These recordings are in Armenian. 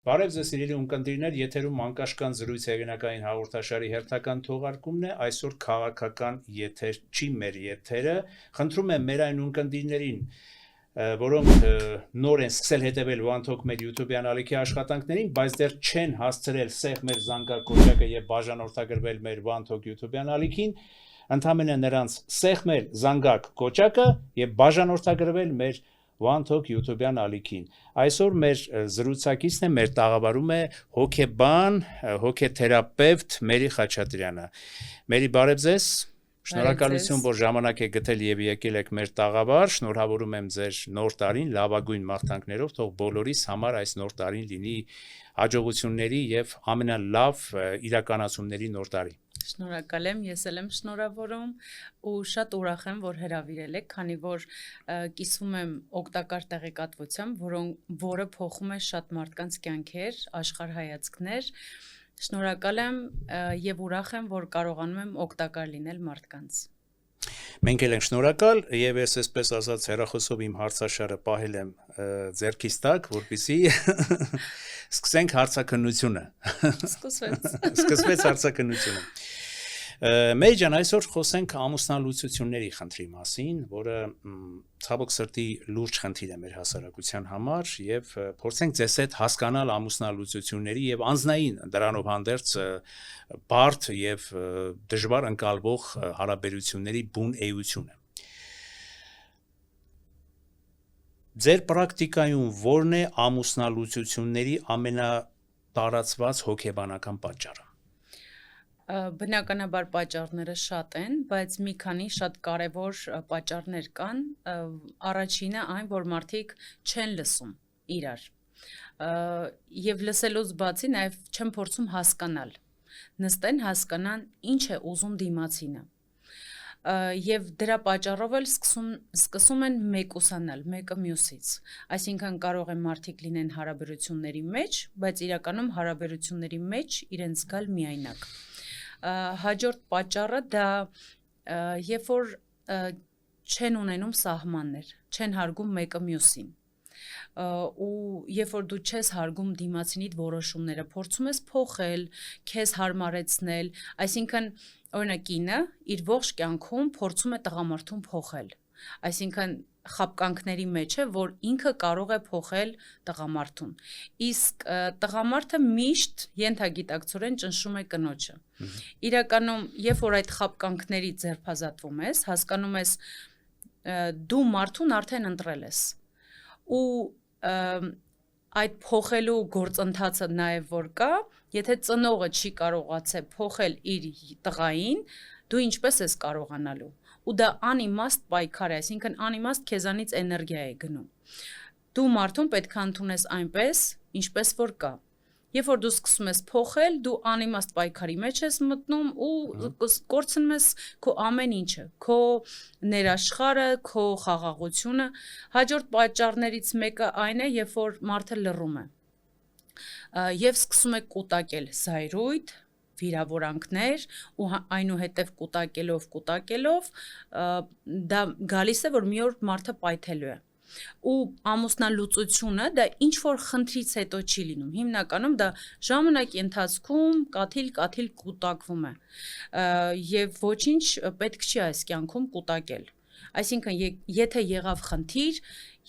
Բարև ձեզ սիրելի ունկնդիրներ, եթերում Մանկաշկան զրույց հեղինակային հաղորդաշարի հերթական թողարկումն է, այսօր քաղաքական եթեր չի մեր եթերը, խնդրում եմ մեր այն ունկնդիրներին, որոնք նոր են սկսել հետևել One Talk մեր YouTube-յան ալիքի աշխատանքներին, բայց դեռ չեն հասցրել սեղ մեր զանգակ կոճակը եւ բաժանորդագրվել մեր One Talk YouTube-յան ալիքին, ընդհանրապես նրանց սեղ մեր զանգակ կոճակը եւ բաժանորդագրվել մեր One Talk YouTube-յան ալիքին։ Այսօր մեր զրուցակիցն է, մեր տաղավարում է հոգեբան, հոգեթերապևտ Մերի Խաչատրյանը։ Մերի, բարև ձեզ։ Շնորհակալություն, որ ժամանակ եք գտել եւ եկել եք մեր տաղավար։ Շնորհավորում եմ ձեր նոր տարին լավագույն մաղթանքներով, թող բոլորիս համար այս նոր տարին լինի հաջողությունների եւ ամենալավ իրականացումների նոր տարի։ Շնորհակալ եմ, ես էլ եմ շնորհավորում ու շատ ուրախ եմ, որ հրավիրել եք, քանի որ կիսվում եմ օգտակար տեղեկատվությամբ, որը փոխում է շատ մարդկանց կյանքեր, աշխարհայացքներ։ Շնորհակալ եմ եւ ուրախ եմ, որ կարողանում եմ օգտակար լինել մարդկանց։ Մենք էլ ենք շնորհակալ եւ ես այսպես ասած հեռախոսով իմ հարցաշարը պահել եմ ձեռքիս տակ, որպեսզի սկսենք հարցաքննությունը։ Սկսվեց հարցաքննությունը։ Մեր ջան, այսօր խոսենք ամուսնալուծությունների խնդրի մասին, որը ցավոք սրտի լուրջ խնդիր է մեր հասարակության համար եւ փորձենք ձեզ հետ հասկանալ ամուսնալուծությունների եւ անձնային դրանով հանդերձ բարդ եւ դժվար ընկալվող հարաբերությունների բուն էությունը։ Ձեր պրակտիկայում ո՞րն է ամուսնալուծությունների ամենատարածված հոգեբանական պատճառը։ Բնականաբար պատճառները շատ են, բայց մի քանի շատ կարևոր պատճառներ կան։ Առաջինը այն, որ մարդիկ չեն լսում իրար։ Եվ լսելուց բացի նաև չեն փորձում հասկանալ։ Նստեն հասկանան ինչ է ուզում դիմացինը։ Եվ դրա պատճառով էլ սկսում են մեկուսանալ մեկը մյուսից։ Այսինքն կարող են մարդիկ լինեն հարաբերությունների մեջ, բայց իրականում հարաբերությունների մեջ իրենց գալ միայնակ։ Հաջորդ պատճառը դա երբ որ չեն ունենում սահմաններ, չեն հարգում մեկը մյուսին։ Ու երբ որ դու չես հարգում դիմացինիդ որոշումները, փորձում ես փոխել, քեզ հարմարեցնել, այսինքն օրինակ կինը իր ողջ կյանքում փորձում է տղամարդուն փոխել։ Այսինքն խաբկանքների մեջ է, որ ինքը կարող է փոխել տղամարդուն։ Իսկ տղամարդը միշտ ենթագիտակցորեն ճնշում է կնոջը։ Իրականում, երբ որ այդ խաբկանքների ձերբազատվում ես, հասկանում ես դու մարդուն արդեն ընտրել ես։ Ու այդ փոխելու գործընթացը նաև որ կա, եթե ծնողը չի կարողացել փոխել իր տղային, դու ինչպես ես կարողանալու։ Ու դա անիմաստ պայքար է, այսինքն անիմաստ քեզանից էներգիա է գնում։ Դու մարդուն պետք է ընդունես այնպես, ինչպես որ կա։ Երբ որ դու սկսում ես փոխել, դու անիմաստ պայքարի մեջ ես մտնում ու կորցնում ես քո ամեն ինչը, քո ներաշխարը, քո խաղաղությունը։ Հաջորդ պատճառներից մեկը այն է, երբ որ մարդը լռում է։ Եվ սկսում է կուտակել զայրույթ, վիրավորանքներ ու այնուհետև կուտակելով դա գալիս է, որ մի օր մարդը պայթելու է։ Ու ամուսնալուծությունը դա ինչ որ խնդրից հետո չի լինում։ Հիմնականում դա ժամանակի ընթացքում կաթիլ կուտակվում է։ Եվ ոչինչ պետք չի այս կյանքում կուտակել։ Այսինքն եթե եղավ խնդիր,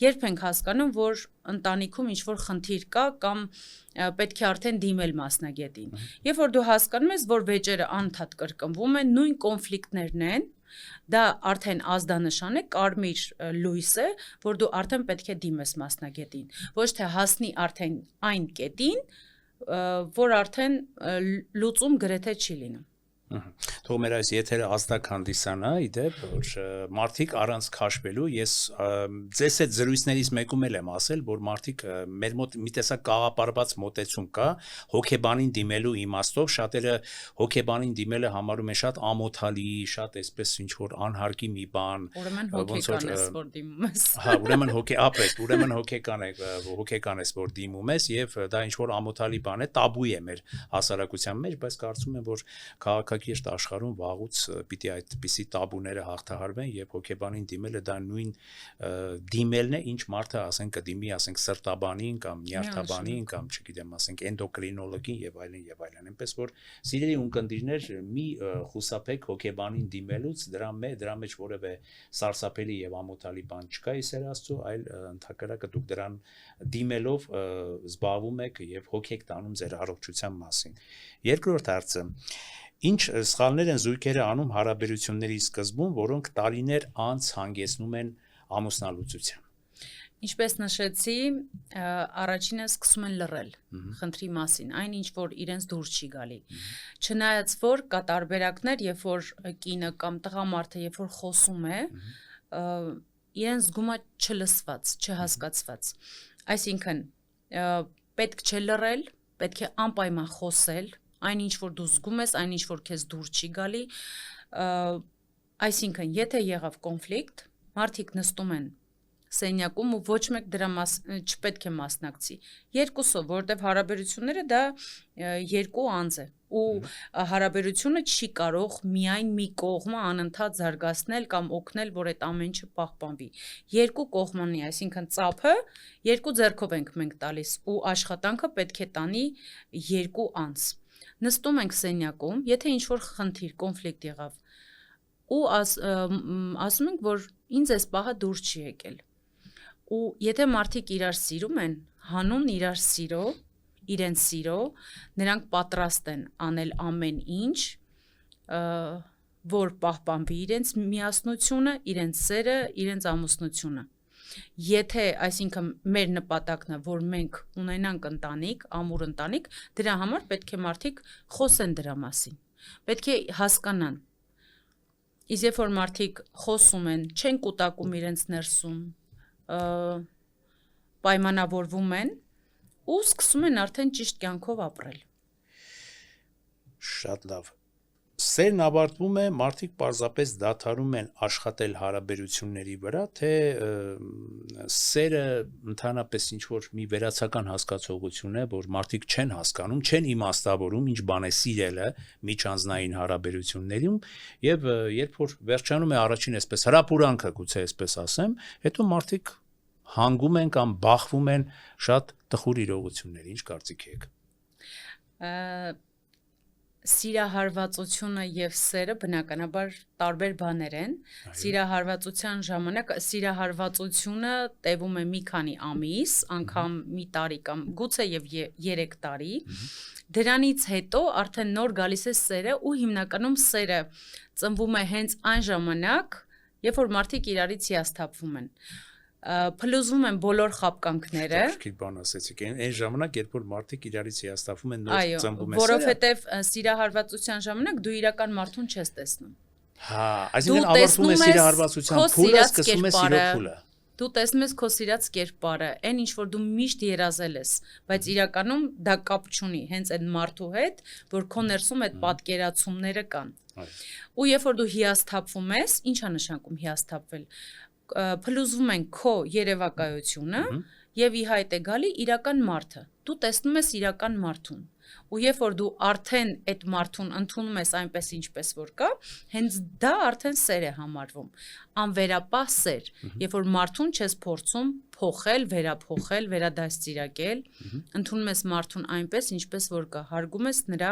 երբ ենք հասկանում, որ ընտանիքում ինչ որ խնդիր կա կամ պետք է արդեն դիմել մասնագետին։ Երբ որ դու հասկանում ես, որ վեճերը անընդհատ կրկնվում են, նույն կոնֆլիկտներն են, դա արդեն ազդանշան է, կարմիր լույս է, որ դու արդեն պետք է դիմես մասնագետին։ Ոչ թե հասնի արդեն այն կետին, որ արդեն լուծում գրեթե չի լինում։ Թող մեր այս եթերը հաստատ հանդիսանա, իդեպ, որ մարդիկ առանց քաշվելու, ես ձեզ այդ զրույցներից մեկում եմ ասել, որ մարդիկ մեր մոտ մի տեսակ կաղապարված մոտեցում կա, հոգեբանին դիմելու իմաստով, շատերը հոգեբանին դիմելը համարում են շատ ամոթալի, շատ այսպես ինչ որ անհարկի մի բան, ուրեմն հոգեկան ես, որ դիմում ես։ Հա, ուրեմն հոգեկան ես, որ դիմում ես, եւ դա ինչ որ ամոթալի բան է, տաբու է մեր հասարակության մեջ, բայց կարծում եմ, որ քաղաքական ամենակիրճ աշխարհում վաղուց պիտի այդպիսի տաբուները հաղթահարվեն եւ հոգեբանին դիմելը դա նույն դիմելն է, ինչ մարդը ասենք կդիմի, ասենք սրտաբանին կամ նյարդաբանին կամ չգիտեմ, ասենք էնդոկրինոլոգին եւ այլն եւ այլն։ Այնպես որ սիրելի ունկնդիրներ, մի խուսափեք հոգեբանին դիմելուց, դրա մեջ որևէ սարսափելի եւ ամոթալի բան չկա, իսեր Աստծո, այլ ընդհակառակը դուք դրան դիմելով զբաղվում եք եւ հոգ եք տանում ձեր առողջության մասին։ Երկրորդ հարցը. ինչ սխալներ են զույգերը անում հարաբերությունների սկզբում, որոնք տարիներ անց հանգեցնում են ամուսնալուծության։ Ինչպես նշեցի, առաջինը սկսում են լռել խնդրի մասին, այն ինչ որ իրենց դուրս չի գալի։ Չնայած որ կա տարբերակներ, երբ որ կինը կամ տղամարդը երբ որ խոսում է, իրենց զգում է չլսված, չհասկացված։ Այսինքն պետք չէ լռել, պետք է անպայման խոսել, այն ինչ որ դու զգում ես, այն ինչ որ քեզ դուր չի գալի, այսինքն եթե եղավ կոնֆլիկտ, մարդիկ նստում են սենյակում ու ոչ մեկ դրա չպետք է մասնակցի։ Երկուսով, որովհետև հարաբերությունները դա երկու անձ է ու հարաբերությունը չի կարող միայն մի կողմը անընդհատ զարգացնել կամ օգնել, որ այդ ամեն ինչը պահպանվի։ Երկու կողմանի, այսինքն ծափը երկու ձեռքով ենք մենք տալիս ու աշխատանքը պետք է տանի երկու անձ։ Նստում ենք սենյակում, եթե ինչ-որ խնդիր, կոնֆլիկտ եղավ ու ասում ենք, որ ինձ այս պահը դուր չի եկել։ Ու եթե մարդիկ իրար սիրում են, հանուն իրար սիրո, իրենց սիրո, նրանք պատրաստ են անել ամեն ինչ, որ պահպանվի իրենց միասնությունը, իրենց սերը, իրենց ամուսնությունը։ Եթե, այսինքն մեր նպատակն է, որ մենք ունենանք ընտանիք, ամուր ընտանիք, դրա համար պետք է մարդիկ խոսեն դրա մասին։ Պետք է հասկանան։ Իսկ երբ որ մարդիկ խոսում են, չեն կուտակում իրենց ներսում, պայմանավորվում են ու սկսում են արդեն ճիշտ կյանքով ապրել։ Շատ լավ։ Սերն ավարտվում է, մարդիկ պարզապես դադարում են աշխատել հարաբերությունների վրա, թե սերը ընդհանրապես ինչ-որ մի վերացական հասկացողություն է, որ մարդիկ չեն հասկանում, չեն իմաստավորում, ինչ բան է սիրելը միջանձնային հարաբերություններում, եւ երբ որ վերջանում է առաջին այսպես հրապուրանքը, գուցե այսպես ասեմ, հետո մարդիկ հանգում են կամ բախվում են շատ տխուր իրողությունների, ինչ կարծիք եք։ Սիրահարվածությունը եւ սերը բնականաբար տարբեր բաներ են։ Սիրահարվածության ժամանակ սիրահարվածությունը տևում է մի քանի ամիս, անգամ մի տարի կամ գուցե եւ 3 տարի։ Դրանից հետո արդեն նոր գալիս է սերը ու հիմնականում սերը ծնվում է հենց այն ժամանակ, երբ որ մարդիկ իրարից հիասթափվում են։ Փլուզվում են բոլոր խաբկանքները։ Ճիշտ բան ասեցիք, այն ժամանակ, երբ որ մարդիկ իրարից հիասթափվում են, նոր ծնվում է սերը։ Որովհետև սիրահարվածության ժամանակ դու իրական մարդուն չես տեսնում։ Հա, այսինքն ավարտվում է սիրահարվածության փուլը, սկսվում է սիրո փուլը։ Դու տեսնում ես քո սիրած կերպարը, այն ինչ որ դու միշտ երազել ես, բայց իրականում դա կապ չունի հենց այդ մարդու հետ, որ քո ներսում այդ պատկերացումները կան։ Ու երբ որ դու հիասթափվում ես, ի՞նչ է նշանակում հիասթափվել։ Փլուզվում են քո երևակայությունը եւ ի հայտ է գալի իրական մարդը։ Դու տեսնում ես իրական մարդուն։ Ու երբ որ դու արդեն այդ մարդուն ընդունում ես այնպես ինչպես որ կա, հենց դա արդեն սեր է համարվում։ Անվերապահ սեր, երբ որ մարդուն չես փորձում փոխել, վերափոխել, վերադաստիարակել, ընդունում ես մարդուն այնպես ինչպես որ կա, հարգում ես նրա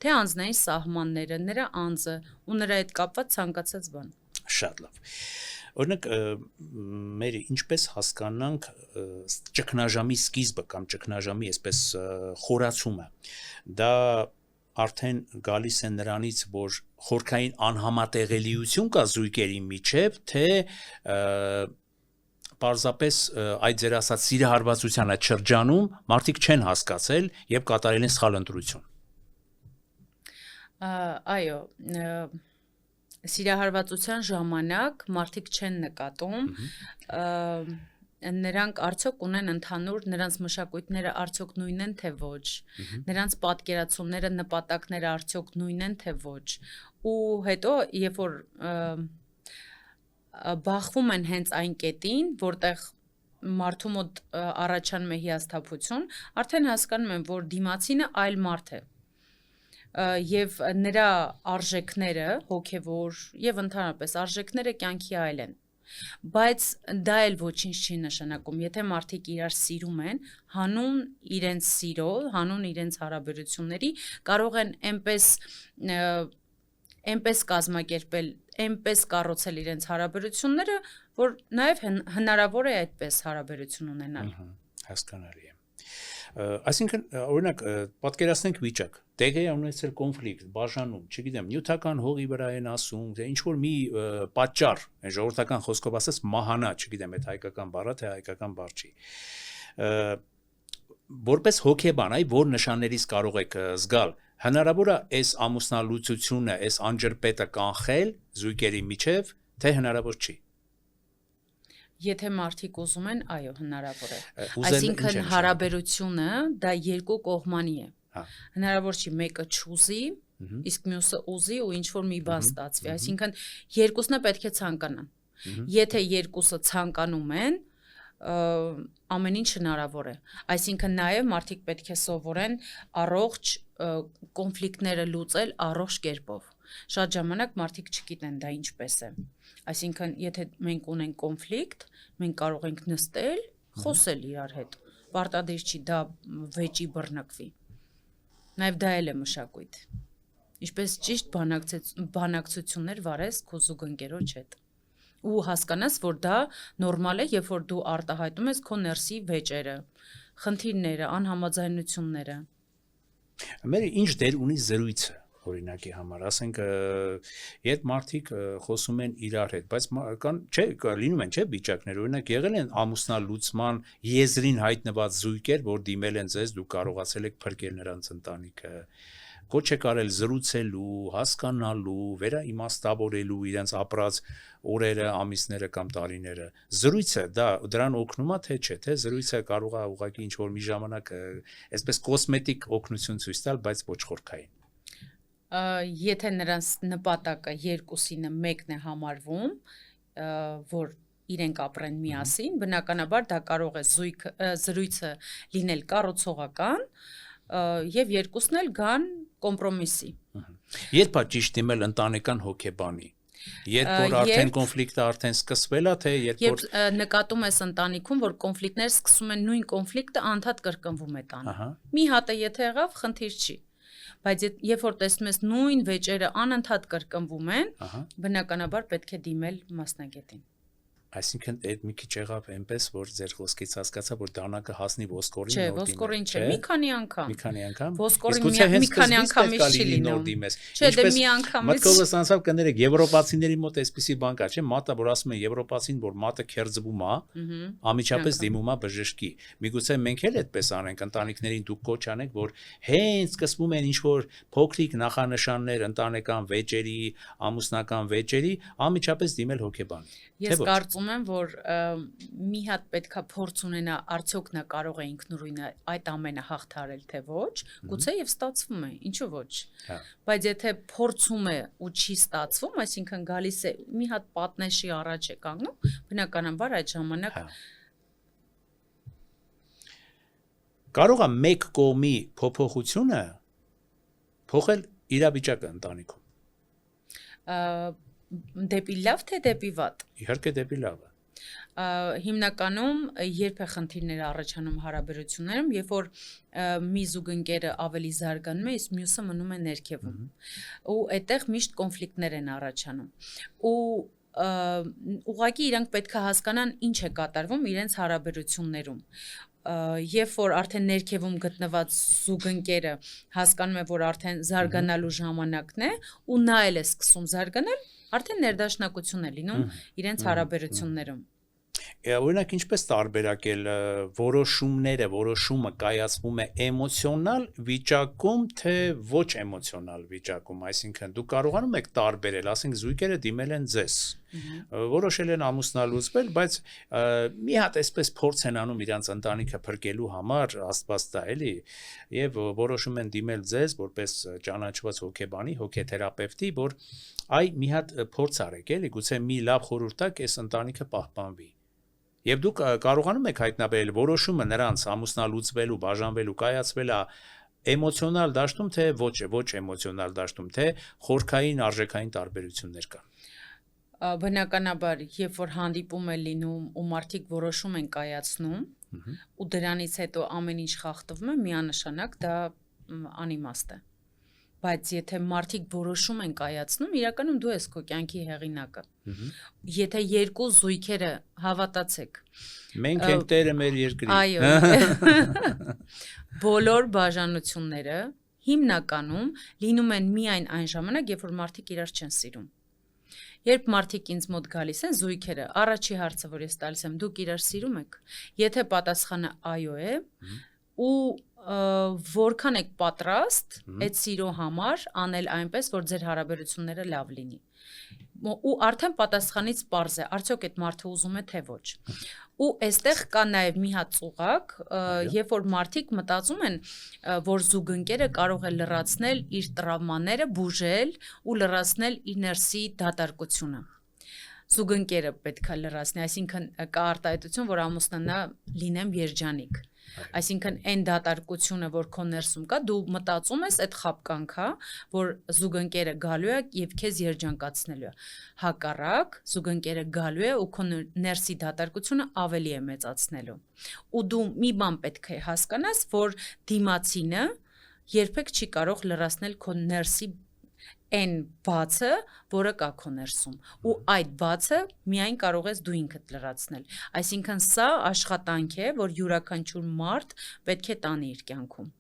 թե անձնային սահմանները, նրա անձը ու նրա հետ կապված ցանկացած բան։ Շատ լավ։ Օրինակ մեր ինչպես հասկանանք ճգնաժամի սկիզբը կամ ճգնաժամի այսպես խորացումը, դա արդեն գալիս է նրանից, որ խորքային անհամատեղելիություն կա զույգերի միջև, թե պարզապես այդ ձեր ասած սիրահարվածության այդ շրջանում մարդիկ չեն հասկացել եւ կատարել են սխալ ընտրություն։ Այո, սիրահարվածության ժամանակ մարդիկ չեն նկատում, նրանք արդյոք ունեն ընդհանուր, նրանց մշակույթները արդյոք նույնն են թե ոչ, նրանց պատկերացումները, նպատակները արդյոք նույնն են թե ոչ, ու հետո երբ որ բախվում են հենց այն կետին, որտեղ մարդու մոտ առաջանում է հիասթափություն, արդեն հասկանում են, որ դիմացինը այլ մարդ է, եւ նրա արժեքները հոգեվոր եւ ընդհանրապես արժեքները կյանքի այլ են բայց դա էլ ոչինչ չի նշանակում եթե մարդիկ իրար սիրում են հանուն իրենց սիրո հանուն իրենց հարաբերությունների կարող են այնպես կազմակերպել այնպես կառուցել իրենց հարաբերությունները որ նաեւ հնարավոր է այդպես հարաբերություն ունենալ հասկանալի է Այսինքն օրինակ պատկերացնենք վիճակ տեղի է ունեցել կոնֆլիկտ բաժանում չգիտեմ նյութական հողի վրա են ասում թե ինչ որ մի պատճառ ժողովրդական խոսքով ասած մահանա չգիտեմ այդ հայկական բառը թե հայկական բառ չի որպես հոգեբան այ որ նշաններից կարող եք զգալ հնարավոր է այս ամուսնալուծությունը այս անջրպետը կանխել զույգերի միջև թե հնարավոր չի Եթե մարդիկ ուզում են, այո, հնարավոր է։ Այսինքն հարաբերությունը դա երկու կողմանի է։ Հնարավոր չի մեկը չուզի, իսկ մյուսը ուզի ու ինչ որ մի բան ստացվի։ Այսինքն երկուսն է պետք է ցանկանան։ Եթե երկուսը ցանկանում են, ամեն ինչ հնարավոր է։ Այսինքն նաև մարդիկ պետք է սովորեն առողջ կոնֆլիկտները լուծել առողջ կերպով։ Շատ ժամանակ մարդիկ չգիտեն դա ինչպես է։ Այսինքն, եթե մենք ունենք կոնֆլիկտ, մենք կարող ենք նստել, խոսել իրար հետ։ Պարտադիր չի դա վեճի բռնկվի։ Նաև դա էլ է մշակույթ։ Ինչպես ճիշտ բանակցություններ վարես քո զուգընկերոջ հետ։ Ու հասկանաս, որ դա նորմալ է, երբ որ դու արտահայտում ես քո ներսի վեճերը, խնդիրները, անհամաձայնությունները։ Մեր ինչ դեր ունի զրույցը օրինակի համար, ասենք, երբ մարդիկ խոսում են իրար հետ, բայց կան, չէ, լինում են, չէ, վիճակներ, օրինակ եղել են ամուսնալուծման եզրին հայտնված զույգեր, որ դիմել են ձեզ, դուք կարողացել եք փրկել նրանց ընտանիքը, կոչ եք արել զրուցելու, հասկանալու, վերաիմաստավորելու իրենց ապրած օրերը, ամիսները կամ տարիները։ Զրույցը դրան օգնում է թե չէ, թե զրույցը կարող է ուղղակի ինչ որ մի ժամանակ այսպես կոսմետիկ օգնություն ցույց տալ, բայց ոչ խորքային։ Եթե նրանց նպատակը երկուսինը մեկն է համարվում, որ իրենք ապրեն միասին, բնականաբար դա կարող է զրույցը լինել կառուցողական եւ երկուսն էլ գան կոմպրոմիսի։ Երբ է ճիշտ դիմել ընտանեկան հոգեբանի։ Երբ որ արդեն կոնֆլիկտը արդեն սկսվել է, թե երբ նկատում ես ընտանիքում, որ կոնֆլիկտները սկսում են նույն կոնֆլիկտը անդադ կրկնվում է տանը։ Մի հատը եթե եղավ, խնդիր չի։ Բայց երբ որ տեսնում ես նույն վեճերը անընդհատ կրկնվում են, բնականաբար պետք է դիմել մասնագետին։ Այսինքն այդ մի քիչ եղավ այնպես, որ ձեր խոսքից հասկացա, որ դանակը հասնի ոսկորին Չէ, ոսկորին չէ, մի քանի անգամ։ Մի քանի անգամ։ Ոսկորին մի քանի անգամից չի լինում։ Չէ, դե մի անգամից։ Մտքովս անցավ կներեք եվրոպացիների մոտ այսպիսի բան կա, չէ՞, մատը որ ասում են եվրոպացին, որ մատը քերձվում է, ամիջապես դիմում է բժշկի։ Միգուցե մենք էլ այդպես անենք, ընտանիքներին դուք կոչ անեք, որ հենց սկսվում են ինչ որ փոքրիկ նախանշաններ ընտանեկան վեճերի, ամուսնական վեճերի, ամիջապես դիմել հոգեբանի։ Ես կարծում եմ, որ մի հատ պետքա փորձ ունենա, արդյոք նա կարող է ինքնուրույնը այդ ամենը հաղթարել, թե ոչ, գուցե եւ ստացվում է, ինչու ոչ։ Բայց եթե փորձում է ու չի ստացվում, այսինքն գալիս է մի հատ պատնեշի առաջ է կանգնում, բնականաբար այդ ժամանակ կարող է մեկ կողմի փոփոխությունը փոխել իրավիճակը ընտանիքում։ Դեպի լավ թե դեպի վատ։ Իհարկե դեպի լավը։ Հիմնականում երբ է խնդիրները առաջանում հարաբերություններում, երբ որ մի զուգընկերը ավելի զարգանում է, իսկ մյուսը մնում է ներքևում։ Ու այդտեղ միշտ կոնֆլիկտներ են առաջանում։ Ու ուղղակի իրանք պետք է հասկանան ինչ է կատարվում իրենց հարաբերություններում։ Երբ որ արդեն ներքևում գտնված զուգընկերը հասկանում է, որ արդեն զարգանալու ժամանակն է, ու նա էլ է սկսում զարգանալ, արդեն ներդաշնակություն է լինում իրենց հարաբերություններում։ Օրինակ ինչպես տարբերակել որոշումը կայացվում է էմոցիոնալ վիճակում, թե ոչ էմոցիոնալ վիճակում, այսինքն դուք կարողանում եք տարբերել, ասենք զույգերը դիմել են ձեզ, որոշել են ամուսնալուծվել, բայց մի հատ այսպես փորձ են անում իրանց ընտանիքը փրկելու համար, Աստված տա, էլի, եւ որոշում են դիմել ձեզ որպես ճանաչված հոգեբանի, հոգեթերապևտի, որ այ մի հատ փորձ արեք, էլի, գուցե մի լավ խորհուրդ տաք, այս ընտանիքը պահպանվի։ Եվ դուք կարողանում եք հայտնաբերել որոշումը նրանց ամուսնալուծվելու, բաժանվելու, կայացվելա էմոցիոնալ դաշտում, թե ոչ էմոցիոնալ դաշտում, թե խորքային արժեքային տարբերություններ կան։ Բնականաբար, երբ որ հանդիպում է լինում ու մարդիկ որոշում են կայացնում, ու դրանից հետո ամեն ինչ խախտվում է, միանշանակ դա անիմաստ է։ Բայց եթե մարդիկ որոշում են կայացնում, իրականում դու ես քո կյանքի հեղինակը։ Եթե երկու զույգերը հավատացեք, մենք ենք տերը մեր երկրի։ Այո։ Բոլոր բաժանությունները հիմնականում լինում են միայն այն ժամանակ, երբ որ մարդիկ իրար չեն սիրում։ Երբ մարդիկ ինձ մոտ գալիս են զույգերը, առաջի հարցը, որ ես տալիս եմ, դուք իրար սիրում եք։ Եթե պատասխանը այո է, ու որքան եք պատրաստ այդ սիրո համար անել այնպես, որ ձեր հարաբերությունները լավ լինի։ Ու արդեն պատասխանից պարզ է, արդյոք այդ մարդը ուզում է թե ոչ։ Ու այստեղ կա նաև մի հատ ծուղակ, երբ որ մարդիկ մտածում են, որ զուգընկերը կարող է լրացնել իր տրավմաները, բուժել ու լրացնել իր ներսի դատարկությունը։ Զուգընկերը պետք է լրացնի, այսինքն կա արտահայտություն, որ ամուսնանա լինեմ երջանիկ։ Այսինքն այն դատարկությունը, որ քո ներսում կա, դու մտածում ես այդ խաբկանքա, որ զուգընկերը գալու է եւ քեզ երջանկացնելու է։ Հակառակ, զուգընկերը գալու է ու քո ներսի դատարկությունը ավելի է մեծացնելու։ Ու դու մի բան պետք է հասկանաս, որ դիմացինը երբեք չի կարող լրացնել քո ներսի այն բացը, որը կա քո ներսում, ու այդ բացը միայն կարող ես դու ինքդ լրացնել։ Այսինքն սա աշխատանք է, որ յուրաքանչյուր մարդ պետք է տանի իր կյանքում։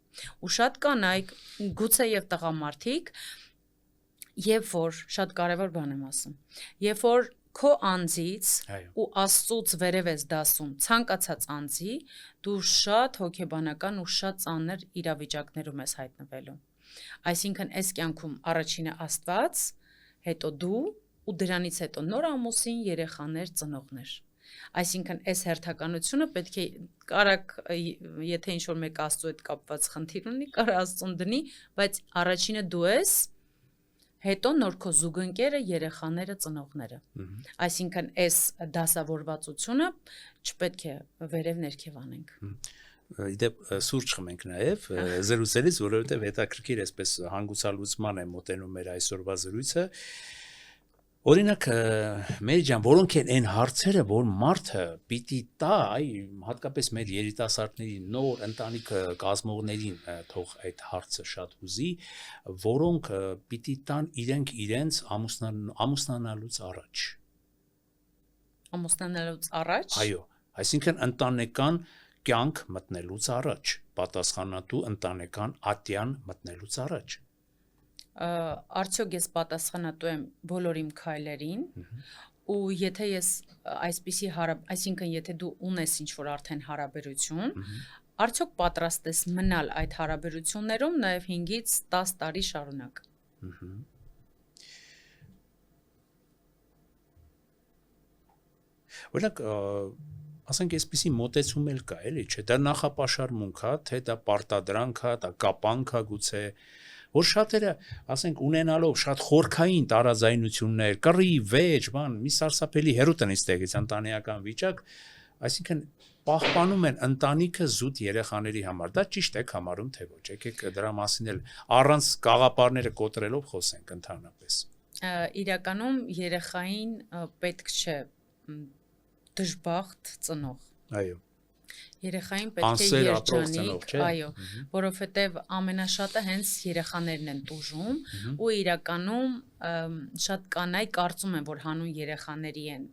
Ու շատ կանայք, գուցե եւ տղամարդիկ, երբ որ շատ կարեւոր բան եմ ասում, երբ որ քո անձից ու Աստծուց վերև ես դասում ցանկացած անձի, դու շատ հոգեբանական ու շատ ծանր իրավիճակներում ես հայտնվելու։ Այսինքն այս կյանքում առաջինը Աստված, հետո դու ու դրանից հետո նոր ամուսին, երեխաներ, ծնողներ։ Այսինքն այս հերթականությունը պետք է կարակ, եթե ինչ-որ մեկ Աստծու հետ կապված խնդիր ունի, կարա Աստծուն դնի, բայց առաջինը դու ես, հետո նոր քո զուգընկերը, երեխաները, ծնողները։ Այսինքն այս դասավորվածությունը չպետք է վերև ներքև անենք։ Իդեպ սուրճ խմենք նաև զրուցելիս, որովհետև հետաքրքիր այսպես հանգուցալուծման է մոտենում մեր այսօրվա զրույցը։ Օրինակ, մեր ջան, որոնք են այն հարցերը, որ մարդը պիտի տա, հատկապես մեր երիտասարդների նոր ընտանիք կազմողներին թող այդ հարցը շատ հուզի, որոնք պիտի տան իրենք իրենց ամուսնանալուց առաջ։ Ամուսնանալուց առաջ։ Այո, այսինքն ընտանեկան կյանք մտնելուց առաջ, պատասխանատու ընտանեկան ատյան մտնելուց առաջ։ Արդյոք ես պատասխանատու եմ բոլոր իմ քայլերին, ու եթե ես այսպիսի այսինքն եթե դու ունես ինչ-որ արդեն հարաբերություն, արդյոք պատրաստ ես մնալ այդ հարաբերություններում նաև 5-ից 10 տարի շարունակ։ Օրինակ, ասենք այսպիսի մոտեցում էլ կա, էլի, չէ, դա նախապաշարմունք է, թե դա պարտադրանք է, դա կապանք է գուցե, որ շատերը, ասենք, ունենալով շատ խորքային տարաձայնություններ, կռի, վեճ, բան, մի սարսափելի հեռու տնից տեղից ընտանեկան վիճակ, այսինքն պահպանում են ընտանիքը զուտ երեխաների համար։ Դա ճիշտ եք համարում, թե ոչ, եկեք դրա մասին էլ առանց կաղապարները կոտրելով խոսենք ընդհանրապես։ Իրականում երեխային պետք չէ դժբախտ ծնող։ Այո։ Երեխային պետք է երջանիկ, այո, որովհետև ամենաշատը հենց երեխաներն են տուժում, ու իրականում շատ կանայք կարծում են, որ հանուն երեխաների են,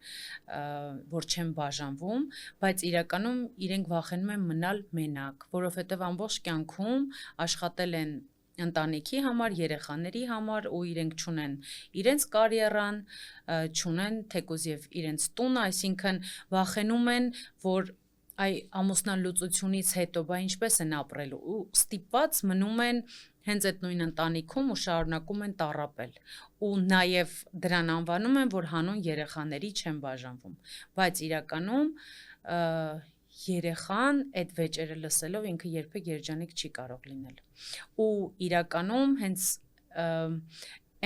որ չեն բաժանվում, բայց իրականում իրենք վախենում են մնալ մենակ, որովհետև ամբողջ կյանքում աշխատել են ընտանիքի համար, երեխաների համար, ու իրենք չունեն իրենց կարիերան, չունեն թեկուզ եւ իրենց տունը, այսինքն վախենում են, որ ամուսնալուծությունից հետո բա ինչպես են ապրելու, ու ստիպված մնում են հենց այդ նույն ընտանիքում ու շարունակում են տառապել, ու նաև դրան անվանում են, որ հանուն երեխաների չեն բաժանվում, բայց իրականում երեխան այդ վեճերը լսելով ինքը երբեք երջանիկ չի կարող լինել, ու իրականում հենց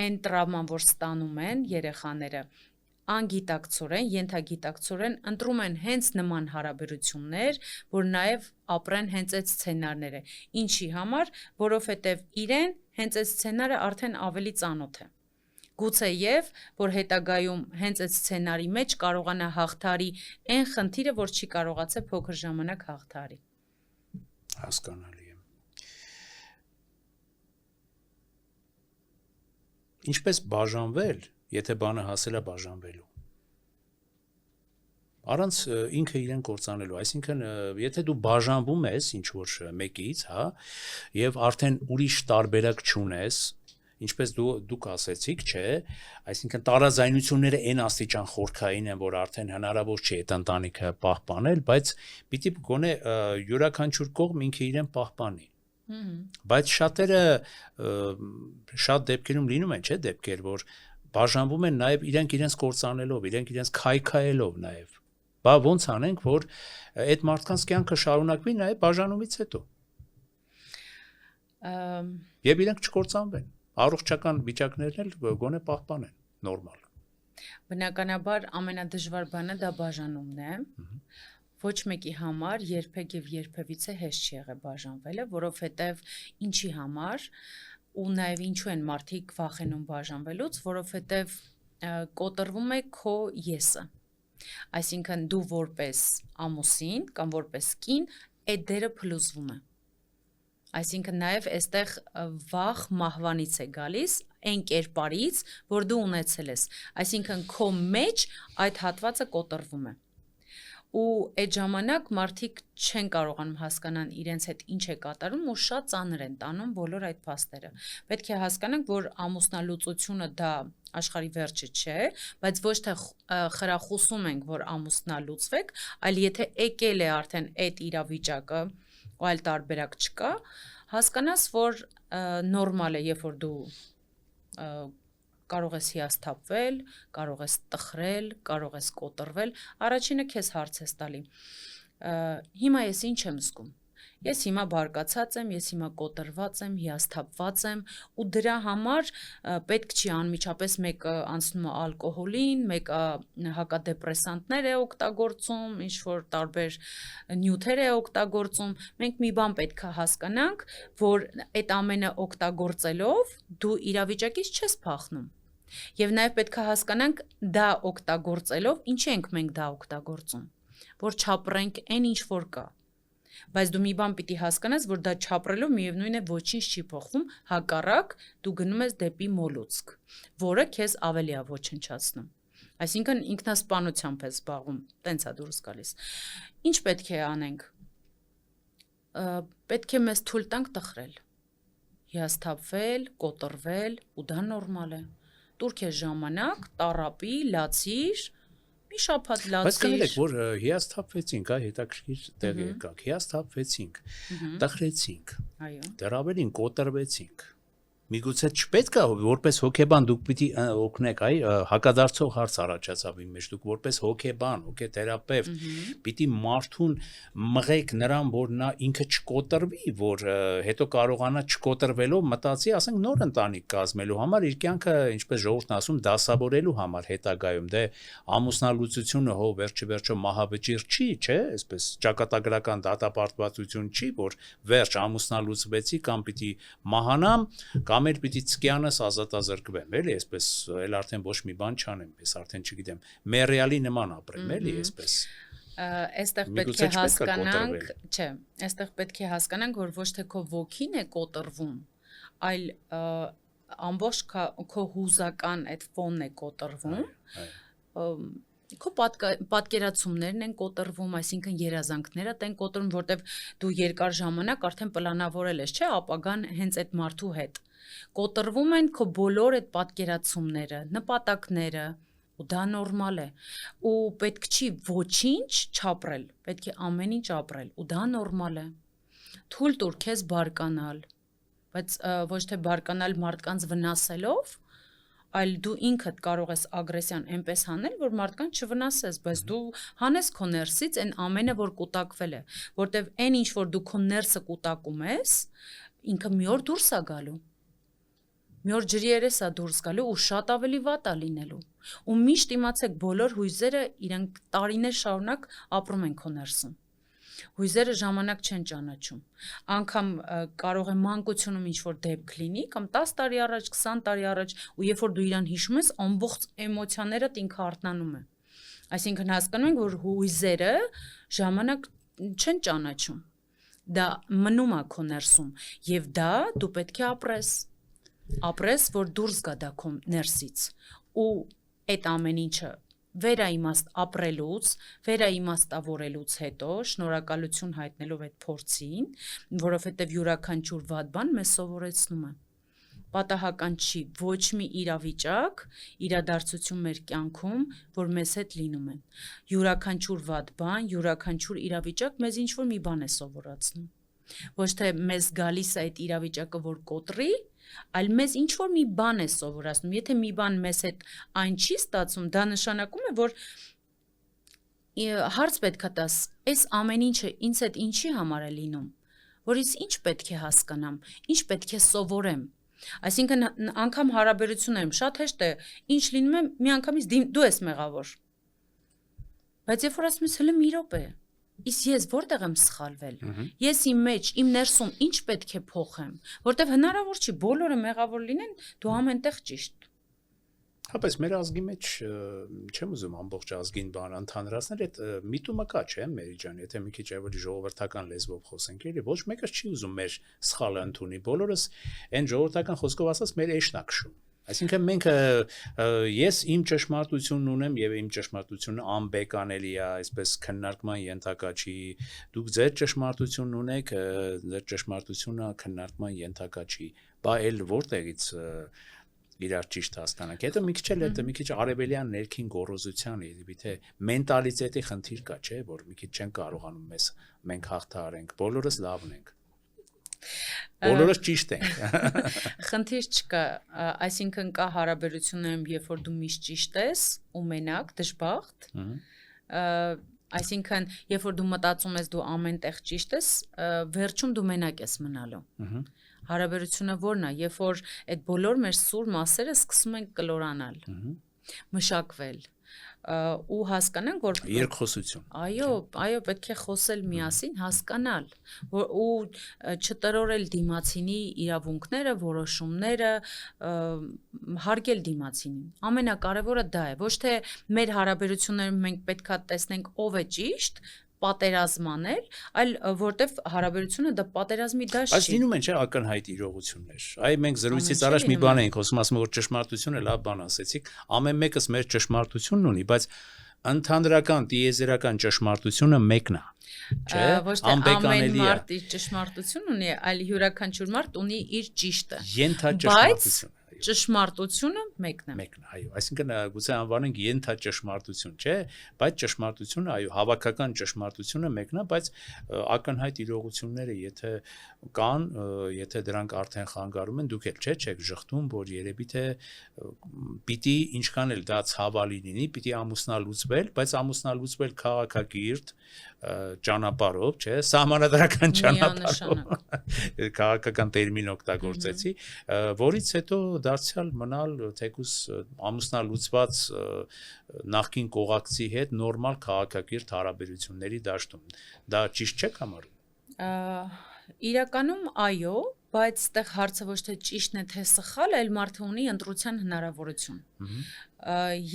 այն տրավման, որ ստանում են երեխաները, անգիտակցորեն, ենթագիտակցորեն ընտրում են հենց նման հարաբերություններ, որ նաև ապրեն հենց այդ սցենարները։ Ինչի համար, որովհետև իրեն հենց այդ սցենարը արդեն ավելի ծանոթ է։ Գուցե եւ որ հետագայում հենց այդ սցենարի մեջ կարողանա հաղթարի այն խնդիրը, որ չի կարողացել փոքր ժամանակ հաղթարի։ Հասկանալի է։ Ինչպես բաժանվել, եթե բանը հասել է բաժանվելու։ Առանց ինքը իրեն կործանելու, այսինքն եթե դու բաժանվում ես ինչ որ մեկից, հա, եւ արդեն ուրիշ տարբերակ չունես, ինչպես դուք ասեցիք, չէ, այսինքն տարաձայնությունները այն աստիճան խորքային են, որ արդեն հնարավոր չի այդ ընտանիքը պահպանել, բայց պիտի գոնե յուրաքանչյուր կողմ ինքը իրեն պահպանի։ Բայց շատերը շատ դեպքերում լինում են, չէ, դեպքեր, որ բաժանվում են նաև իրենց կործանելով, իրենց քայքայելով նաև։ Բա ոնց անենք, որ այդ մարդկանց կյանքը շարունակվի նաև բաժանումից հետո։ Եվ իրենք չկործանվեն, առողջական վիճակներն էլ գոնե պահպանեն, նորմալ։ Բնականաբար ամենադժվար բանը դա բաժանումն է։ Ոչ մեկի համար երբեք եւ երբևիցե հեշտ չի եղել բաժանվելը, որովհետեւ ինչի համար ու նաեւ ինչու են մարդիկ վախենում բաժանվելուց, որովհետեւ կոտրվում է քո եսը։ Այսինքն դու որպես ամուսին կամ որպես կին այդ դերը փլուզվում է։ Այսինքն նաեւ այստեղ վախ մահվանից է գալիս այն կերպարից, որ դու ունեցել ես։ Այսինքն քո մեջ այդ հատվածը կոտրվում է։ Ու այդ ժամանակ մարդիկ չեն կարողանում հասկանան իրենց հետ ինչ է կատարում ու շատ ծանր են տանում բոլոր այդ փաստերը։ Պետք է հասկանանք, որ ամուսնալուծությունը դա աշխարհի վերջը չէ, բայց ոչ թե խրախուսում ենք, որ ամուսնալուծվեք, այլ եթե եկել է արդեն այդ իրավիճակը, ու այլ տարբերակ չկա, հասկանաս, որ նորմալ է, երբ որ դու կարող ես հիասթափվել, կարող ես տխրել, կարող ես կոտրվել, առաջինը քեզ հարց ես տալի։ Հիմա ես ինչ եմ զգում։ Ես հիմա բարկացած եմ, ես հիմա կոտրված եմ, հիասթափված եմ, ու դրա համար պետք չի անմիջապես մեկը անցնում է ալկոհոլին, մեկը հակադեպրեսանտներ է օգտագործում, ինչ որ տարբեր նյութեր է օգտագործում։ Մենք մի բան պետք է հասկանանք, որ այդ ամենը օգտագործելով դու իրավիճակից չես փախնում։ Եվ նաև պետք է հասկանանք դա օգտագործելով ինչի ենք մենք դա օգտագործում, որ չապրենք այն ինչ որ կա։ Բայց դու մի բան պիտի հասկանաս, որ դա չապրելով միևնույն է ոչինչ չի փոխվում, հակառակ դու գնում ես դեպի մոլուցք, որը քեզ ավելի է ոչնչացնում։ Այսինքն ինքնասպանությամբ ես զբաղվում, տենց է դուրս գալիս։ Ինչ պետք է անենք։ Պետք է մեզ թույլ տանք տխրել, հիասթափվել, կոտրվել, ու դա նորմալ է։ Տուր քեզ ժամանակ, տառապի, լացիր, մի շաբաթ լացիր։ Բայց կներեք, որ հիասթափվեցինք, հետաքրքիր տեղ եկաք, հիասթափվեցինք, տխրեցինք, դեռ ավելին կոտրվեցինք։ Միգուցե չպետք է որպես հոգեբան դուք պիտի օգնեք, հակադարձող հարց առաջացավ իմ մեջ, դուք որպես հոգեբան, հոգեթերապևտ պիտի մարդուն մղեք նրան, որ նա ինքը չկոտրվի, որ հետո կարողանա չկոտրվելով մտածի, ասենք նոր ընտանիք կազմելու համար, իր կյանքը, ինչպես ժողովուրդն ասում, դասավորելու համար հետագայում, դե ամուսնալուծությունը հո վերջը մահավճիր չի, չէ, այսպես ճակատագրական դատապարտվածություն չի, որ վերջ ամուսնալուծվեցի կամ պիտի մահանամ կամ էլ պիտի ցկյանս ազատազրկվեմ, էլի, այսպես էլ արդեն ոչ մի բան չանեմ, ես արդեն չգիտեմ, մերիալի նման ապրեմ, էլի, այսպես։ Այստեղ պետք է հասկանանք, չէ, այստեղ պետք է հասկանանք, որ ոչ թե քո ոգին է կոտրվում, այլ ամբողջ քո հուզական այդ ֆոնն է կոտրվում։ Քո պատկերացումներն են կոտրվում, այսինքն երազանքները են կոտրվում, որտեվ դու երկար ժամանակ արդեն պլանավորել ես, չէ, ապագան հենց այդ մարդու հետ։ Կոտրվում են քո բոլոր այդ պատկերացումները, նպատակները, ու դա նորմալ է։ Ու պետք չի ոչինչ չապրել, պետք է ամեն ինչ ապրել, ու դա նորմալ է։ Թույլ տուր քեզ բարկանալ, բայց ոչ թե բարկանալ մարդկանց վնասելով, այլ դու ինքդ կարող ես ագրեսիան այնպես հանել, որ մարդկանց չվնասես, բայց դու հանես քո ներսից այն ամենը, որ կուտակվել է, որտեվ այն ինչ որ դու քո ներսը կուտակում ես, ինքը մի օր դուրս է գալու։ մի օր ջրի երես է դուրս գալու ու շատ ավելի վատ է լինելու։ Ու միշտ իմացեք, բոլոր հույզերը իրենք տարիներ շարունակ ապրում են քո ներսում։ Հույզերը ժամանակ չեն ճանաչում։ Անկամ կարող է մանկությունում ինչ-որ դեպք լինի, կամ 10 տարի առաջ, 20 տարի առաջ, ու երբ որ դու իրան հիշում ես, ամբողջ էմոցիաներդ ինքը արթնանում է։ Այսինքն հասկանում ենք, որ հույզերը ժամանակ չեն ճանաչում։ Դա մնում է քո ներսում, եւ դա դու պետք է ապրես, որ դուրս գա դա քո ներսից։ Ու այդ ամեն ինչը վերաիմաստ ապրելուց, վերաիմաստավորելուց հետո, շնորհակալություն հայտնելով այդ փորձին, որովհետև յուրաքանչյուր վատ բան մեզ սովորեցնում է։ Պատահական չի ոչ մի իրավիճակ, իրադարձություն մեր կյանքում, որ մեզ հետ լինում են։ Յուրաքանչյուր վատ բան, յուրաքանչյուր իրավիճակ մեզ ինչ-որ մի բան է սովորացնում։ Ոչ թե մեզ գալիս է այդ իրավիճակը, որ կոտրի, այլ մեզ ինչ-որ մի բան է սովորացնում։ Եթե մի բան մեզ հետ այն չի ստացում, դա նշանակում է, որ հարց պետք է տաս, այս ամեն ինչը ինձ հետ ինչի համար է լինում, որ ես ինչ պետք է հասկանամ, ինչ պետք է սովորեմ։ Այսինքն անգամ հարաբերություններում շատ հեշտ է, ինչ լինում է, միանգամից դու ես մեղավոր։ Բայց երբ որ ասում ես, հələ մի րոպե, իսկ ես որտեղ եմ սխալվել։ Ես իմ մեջ, իմ ներսում ինչ պետք է փոխեմ, որտեղ հնարավոր չի բոլորը մեղավոր լինեն, դու ամենտեղ ճիշտ։ Հապես մեր ազգի մեջ չեմ ուզում ամբողջ ազգին բան ընդհանրացնել, այդ միտումը կա, չէ՞, Մերի ջան, եթե մի քիչ ավելի ժողովրդական լեզվով խոսենք, էլի ոչ մեկը չի ուզում մեր սխալը ընդունի, բոլորս այն ժողովրդական խոսքով ասած մեր էշն ա քշում։ Այսինքն մենք ես իմ ճշմարտությունն ունեմ եւ իմ ճշմարտությունը անբեկանելի է, այսպես քննարկման ենթակա չի։ Դուք ձեր ճշմարտությունն ունեք, ձեր ճշմարտությունը քննարկման ենթակա չի։ Բա էլ որտեղից իրար ճիշտ հասկանանք։ Հետո մի քիչ արևելյան ներքին գոռոզության, եթե մենտալիտետի խնդիր կա, չէ, որ մի քիչ չեն կարողանում մենք հաղթահարենք, բոլորս լավն ենք։ Բոլորս ճիշտ ենք։ Խնդիր չկա, այսինքն կա հարաբերություններում, երբ որ դու միշտ ճիշտ ես ու մենակ, դժբախտ, այսինքն երբ որ դու մտածում ես դու ամենտեղ ճիշտ ես, վերջում դու մենակ ես մնալու։ Հարաբերությունը որն է, երբ որ այդ բոլոր մեր սուր մասերը սկսում են կլորանալ, մշակվել, ու հասկանանք, որ երկխոսություն։ Այո, պետք է խոսել միասին, հասկանալ, ու չտրորել դիմացինի իրավունքները, որոշումները, հարգել դիմացինին։ Ամենակարևորը դա է, ոչ թե մեր հարաբերություններում մենք պետք է տեսնենք ով է ճիշտ, պատերազմանել, այլ որտեվ հարաբերությունը դա պատերազմի դաշտ չի։ Բայց լինում են չէ ակնհայտ իրողություններ։ Այ մենք զրույցից առաջ մի բան էինք խոսում, ասում որ ճշմարտությունը լավ բան ասեցիք, ամեն մեկս մեր ճշմարտությունն ունի, բայց ընդհանրական տիեզերական ճշմարտությունը մեկն է։ Չէ, ամեն մարդ իր ճշմարտություն ունի, այլ յուրաքանչյուր մարդ ունի իր ճիշտը։ Ենթաճշմարտություն։ Ճշմարտությունը մեկն է։ Մեկն է, այո, այսինքն գուցե անվանենք ենթաճշմարտություն, չէ, բայց ճշմարտությունը, այո, հավաքական ճշմարտությունը մեկն է, բայց ակնհայտ իրողությունները, եթե կան, եթե դրանք արդեն խանգարում են, դուք էլ չեք ժխտում, որ երևի թե պիտի ինչքան էլ դա ցավալի լինի, պիտի ամուսնալուծվել, բայց ամուսնալուծվել քաղաքակիրթ ճանապարհով, չէ, սահմանադրական ճանապարհով, քաղաքական տերմին օգտագործեցի, որից հետո դարձյալ մնալ թեկուս ամուսնալուծված նախկին կողակցի հետ նորմալ քաղաքակիրթ հարաբերությունների դաշտում։ Դա ճիշտ չէ համարում։ Իրականում այո, բայց այդտեղ հարցը ոչ թե ճիշտն է, թե սխալը, այլ մարդը ունի ընտրության հնարավորություն։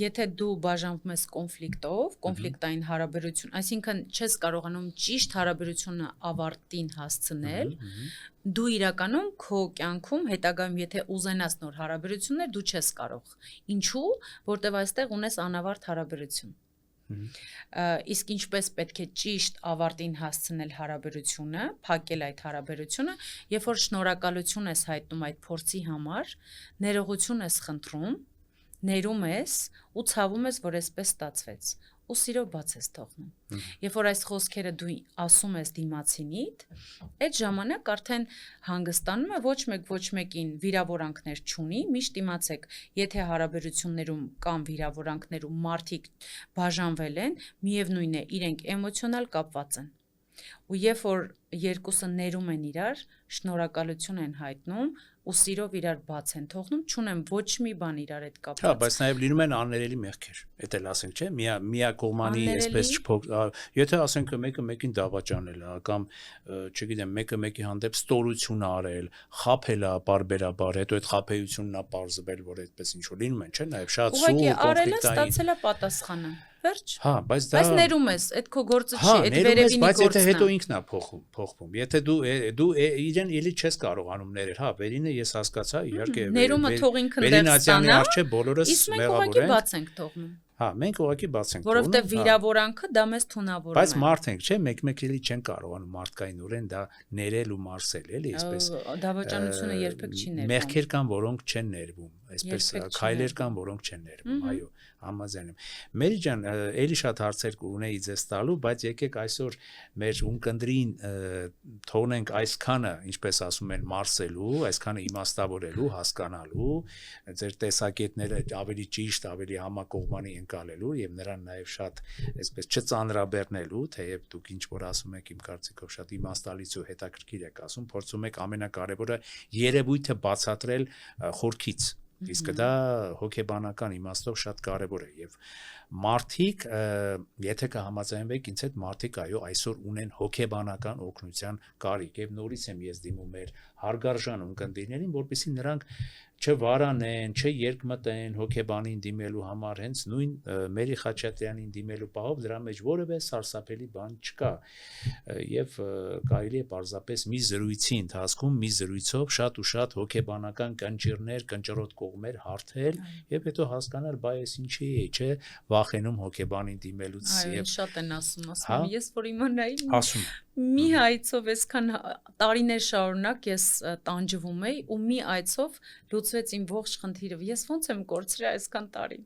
Եթե դու բաժանվում ես կոնֆլիկտով, կոնֆլիկտային հարաբերություն, այսինքն չես կարողանում ճիշտ հարաբերությունը ավարտին հասցնել, դու իրականում քո կյանքում հետագայում եթե ուզենաս նոր հարաբերություններ, դու չես կարող։ Ինչու՞, որտեվ այստեղ ունես անավարտ հարաբերություն։ Իսկ ինչպես պետք է ճիշտ ավարտին հասցնել հարաբերությունը, փակել այդ հարաբերությունը, երբ որ շնորհակալություն ես հայտնում այդ փորձի համար, ներողություն ես խնդրում, ներում ես ու ցավում ես, որ այսպես ստացվեց, ու սիրով բաց ես թողնում։ Երբ որ այս խոսքերը դու ասում ես դիմացինիդ, այդ ժամանակ արդեն հանգստանում է ոչ մեկին վիրավորանքներ չունի, միշտ իմացեք, եթե հարաբերություններում կամ վիրավորանքներում մարդիկ բաժանվել են, միևնույն է, իրենք էմոցիոնալ կապված են։ ու երբ որ երկուսը ներում են իրար, շնորհակալություն են հայտնում ու սիրով իրար բաց են թողնում, չունեն ոչ մի բան իրար հետ կապված։ Հա, բայց նաև լինում են աներելի մեղքեր։ Էդ էլ ասենք, չէ՞, միակողմանի այսպես եթե ասենք մեկը մեկին դավաճանել է կամ չգիտեմ, մեկը մեկի հանդեպ ստորություն արել, խաբել է բարբերաբար, հետո այդ խաբեությունն է պարզվել, որ այդպես ինչ որ լինում են, չէ՞, նաև շատ սուր կոնֆլիկտային։ Ստացել է պատասխանը։ Վերջ։ Հա, բայց ներում ես, այդ քո գործը չի, այդ վերևինի գործն է։ Բայց եթե հետո ինքն է փոխվում։ Եթե դու իրեն էլի չես կարողանում ներել, հա, վերինը ես հասկացա, իհարկե ներումը թող ինքն դեռ ստանա։ Արչե բոլորս մեղավոր ենք։ Բաց ենք թողնում։ Հա, մենք ուղղակի բաց ենք թողնում։ Որովհետև վիրավորանքը դա մեզ թունավորում է։ Բայց մարդ ենք, չէ՞, մեկ էլի չեն կարողանում մարդկայինորեն դա ներել ու մարսել, էլի, այսպես։ Դավաճանությունը երբեք չի ներվում։ Մեղքեր կան, որոնք չեն ներվում, այսպես քայլեր կան, որոնք չեն ներվում, այո, համաձայն եմ։ Մերի ջան, էլի շատ հարցեր կունեի ձեզ տալու, բայց եկեք այսօր մեր ունկնդրին թողնենք այսքանը, ինչպես ասում են, մարսելու, այսքանը իմաստավորելու, հասկանալու, ձեր տեսակետները ավելի ճիշտ, ավելի համակողմանի ընկալելու եւ նրան նաեւ շատ այսպես չծանրաբեռնելու, թեև դուք ինչ որ ասում եք իմ կարծիքով շատ իմաստալից ու հետաքրքիր եք ասում, փորձում եք ամենակարևորը երևույթը բացատրել խորքից, իսկ դա հոգեբանական իմաստով շատ կարևոր է եւ մարդիկ, եթե կհամաձայնվեք ինձ հետ, մարդիկ այո այսօր ունեն հոգեբանական օգնության կարիք եւ նորից եմ ես դիմում մեր հարգարժան ունկնդիրներին, որպեսզի նրանք չվարանեն, չերկմտեն հոգեբանին դիմելու համար, հենց նույն Մերի Խաչատրյանին դիմելու պահով դրա մեջ որևէ սարսափելի բան չկա եւ կարելի է պարզապես մի զրույցի ընթացքում մի զրույցով շատ ու շատ հոգեբանական կնճիռներ, կնճռոտ կողմեր հարթել եւ հետո հասկանալ բայ էս ինչի է, չէ, վախենում հոգեբանին դիմելուց եւ շատ են ասում ես որ իմանայի ասում մի այցով այսքան տարիներ շարունակ ես տանջվում էի ու մի այցով լուծվեց իմ ողջ խնդիրը։ Ես ոնց եմ կորցրել այսքան տարի։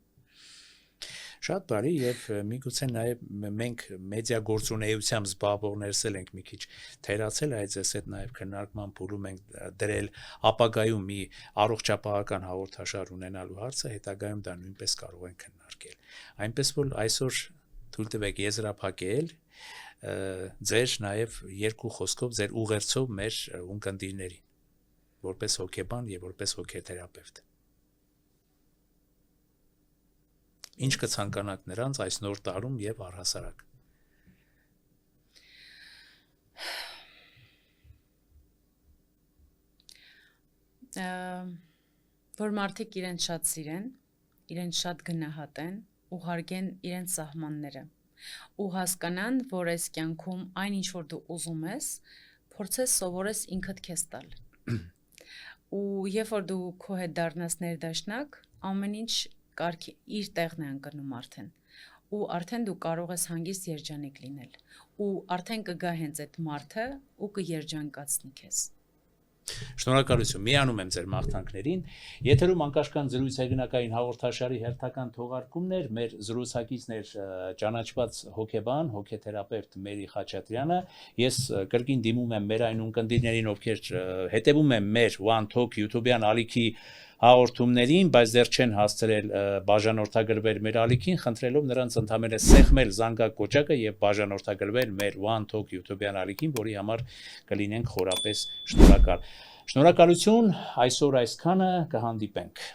Շատ բարի եւ միգուցե նաեւ մենք մեդիա գործունեությամբ զբաղվողներս էլ ենք մի քիչ թերացել, այդ ձեզ հետ նաեւ քննարկման փուլում ենք դրել ապագայում մի առողջապահական հաղորդաշար ունենալու հարցը, հետագայում դա նույնպես կարող ենք քննարկել։ Այնպես որ այսօր թույլ տվեք եզրափակել ձեր նաև երկու խոսքով ձեր ուղերձով մեր ունկնդիրներին որպես հոգեբան եւ որպես հոգեթերապևտ ինչ կցանկանաք նրանց այս նոր տարում եւ առհասարակ որ մարդիկ իրենց շատ սիրեն, իրենց շատ գնահատեն, ուղարկեն իրենց սահմանները ու հասկանան, որ այս կյանքում այն ինչ որ դու ուզում ես, փորձես սովորես ինքդ քեզ տալ։ Ու երբ որ դու քո հետ դառնաս ներդաշնակ, ամեն ինչ կարգի իր տեղն է ընկնում արդեն։ Ու արդեն դու կարող ես հանգիստ երջանիկ լինել։ Ու արդեն կգա հենց այդ մարդը ու կերջանկացնի քեզ։ Շնորհակալություն, միանում եմ ձեր մաղթանքներին։ Եթերում անկաշկան զրույց հեղինակային հաղորդաշարի հերթական թողարկումներ, մեր զրուցակիցներ ճանաչված հոգեբան, հոգեթերապևտ Մերի Խաչատրյանը։ Ես կրկին դիմում եմ մեր այն ունկնդիրներին, ովքեր հետևում են մեր One Talk YouTube-յան ալիքի հաղորդումներին, բայց դեռ չեն հասցրել բաժանորդագրվել մեր ալիքին, խնդրելով նրանց ընդհանրապես սեղմել զանգակ կոճակը եւ բաժանորդագրվել մեր One Talk YouTube-յան ալիքին, որի համար կլինենք խորապես շնորհակալ։ Շնորհակալություն, այսօր այսքանը, կհանդիպենք։